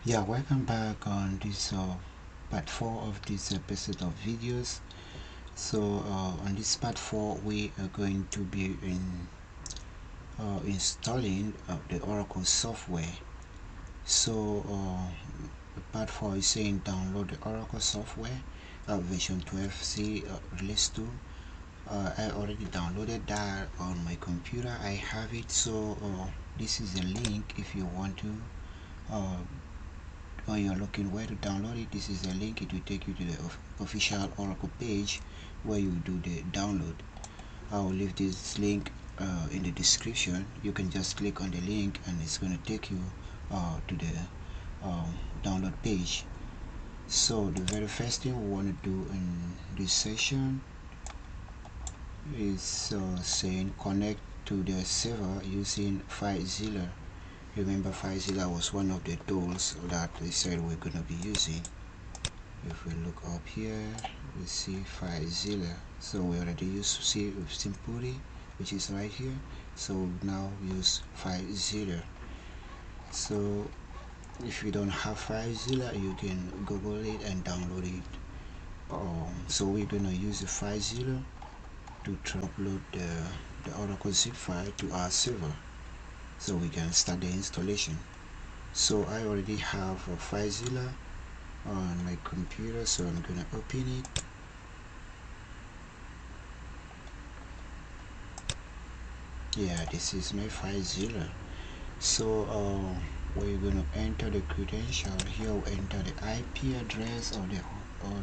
Yeah, welcome back on this part 4 of this episode of videos. So on this part 4 we are going to be installing the Oracle software. So part 4 is saying download the Oracle software version 12c release 2. I already downloaded that on my computer. I have it. So this is a link if you want to or you're looking where to download it. This is a link. It will take you to the official Oracle page where you do the download. I will leave this link in the description. You can just click on the link and it's going to take you to the download page. So the very first thing we want to do in this session is saying connect to the server using filezilla. Remember, filezilla was one of the tools that they said we're going to be using. If we look up here, we see filezilla. So we already use Simpuri, which is right here. So now use filezilla. So if you don't have filezilla, you can Google it and download it. So we're gonna use the filezilla to upload the Oracle zip file to our server, so we can start the installation. So I already have a filezilla on my computer, so I'm gonna open it. Yeah, this is my filezilla. So we're gonna enter the credential here. We'll enter the IP address or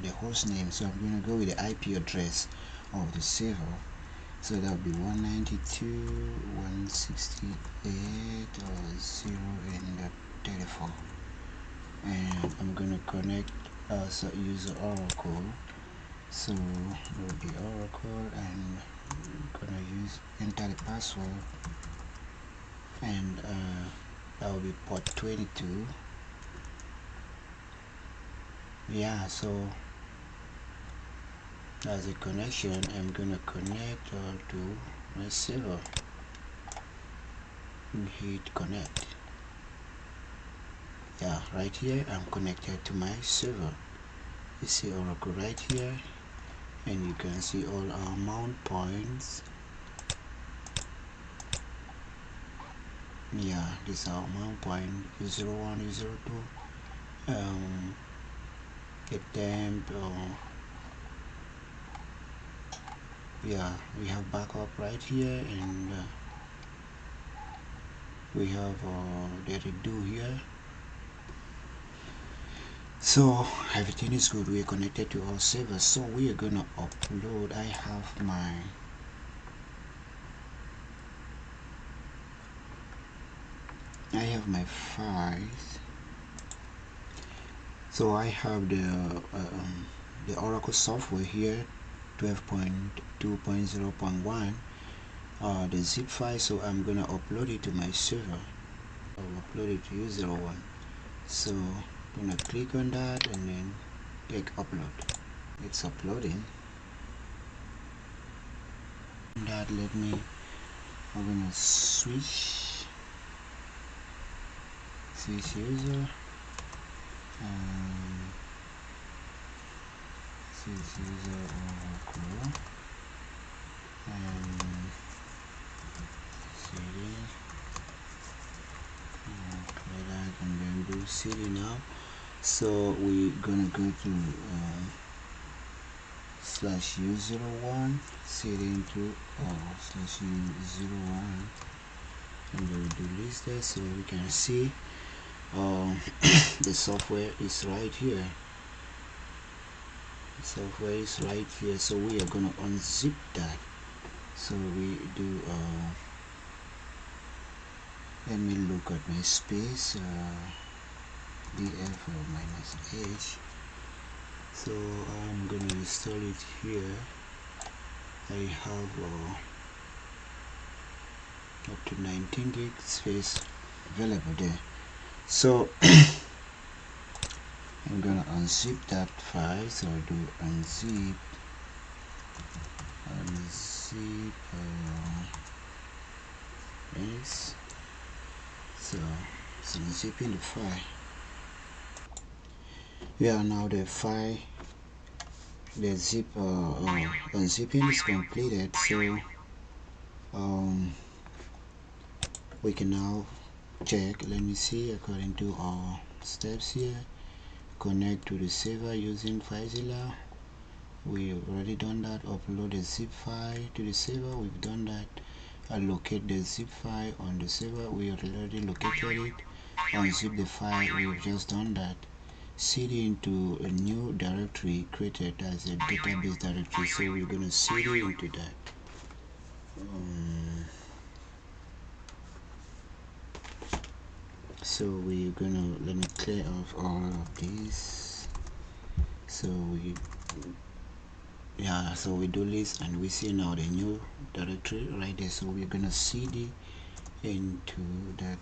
the host name. So I'm gonna go with the IP address of the server. So that'll be 192.168.0 and I'm gonna connect as a user Oracle. So it will be Oracle, and I'm gonna enter the password, and that will be port 22. Yeah, so as a connection, I'm gonna connect to my server and hit connect. Yeah, right here I'm connected to my server. You see Oracle right here, and you can see all our mount points. Yeah, this is our mount point, 01, 02. The temp. Yeah, we have backup right here, and we have the redo here. So everything is good. We are connected to our server, so we are gonna upload. I have my files. So I have the Oracle software here, 12.2.0.1, the zip file. So I'm gonna upload it to my server. I'll upload it to user1. So I'm gonna click on that and then click upload. It's uploading. That I'm gonna switch user, switch user Oracle, and cd, okay, that, and then do cd now. So we're gonna go to slash u01, cd into slash u01, and we'll do list there, so we can see the software is right here. The software is right here. So we are gonna unzip that. So we do let me look at my space, df minus h. So I'm gonna install it here. I have up to 19 gig space available there. So I'm gonna unzip that file. So I do unzip yes. So it's unzipping the file. Yeah, now the file, the unzipping is completed, so we can now check. Let me see, according to our steps here, connect to the server using filezilla. We've already done that. Upload a zip file to the server, we've done that. Allocate the zip file on the server, we already located it. Unzip the file, we've just done that. Cd into a new directory created as a database directory, so we're going to cd into that. So we're gonna, let me clear off all of these. So we do this and we see now the new directory right there, so we're gonna cd into that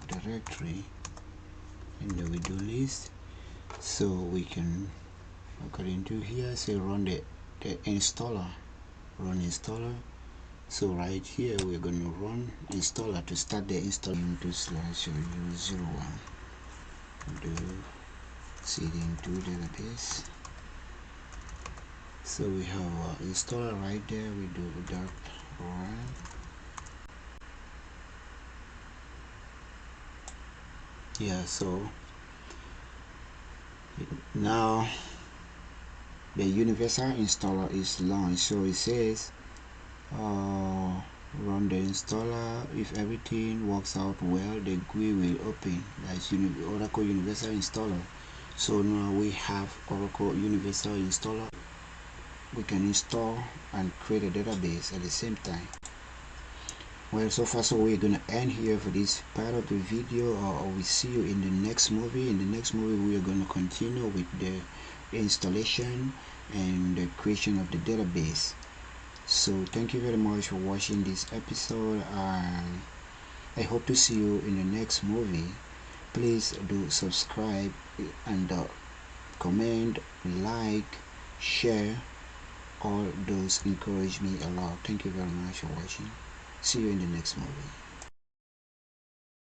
directory in the we-do list, so we can, according to here, say run the installer, run installer. So right here we're going to run installer to start the install into /u01, do cd into database. So we have our installer right there, we do dot run. Yeah, so now the universal installer is launched, so it says run the installer. If everything works out well, the GUI will open. That's Oracle Universal Installer. So now we have Oracle Universal Installer. We can install and create a database at the same time. Well, so far so we're gonna end here for this part of the video, or we see you in the next movie. In the next movie we are going to continue with the installation and the creation of the database. So thank you very much for watching this episode, and I hope to see you in the next movie. Please do subscribe and comment, like, share. All those encourage me a lot. Thank you very much for watching. See you in the next movie.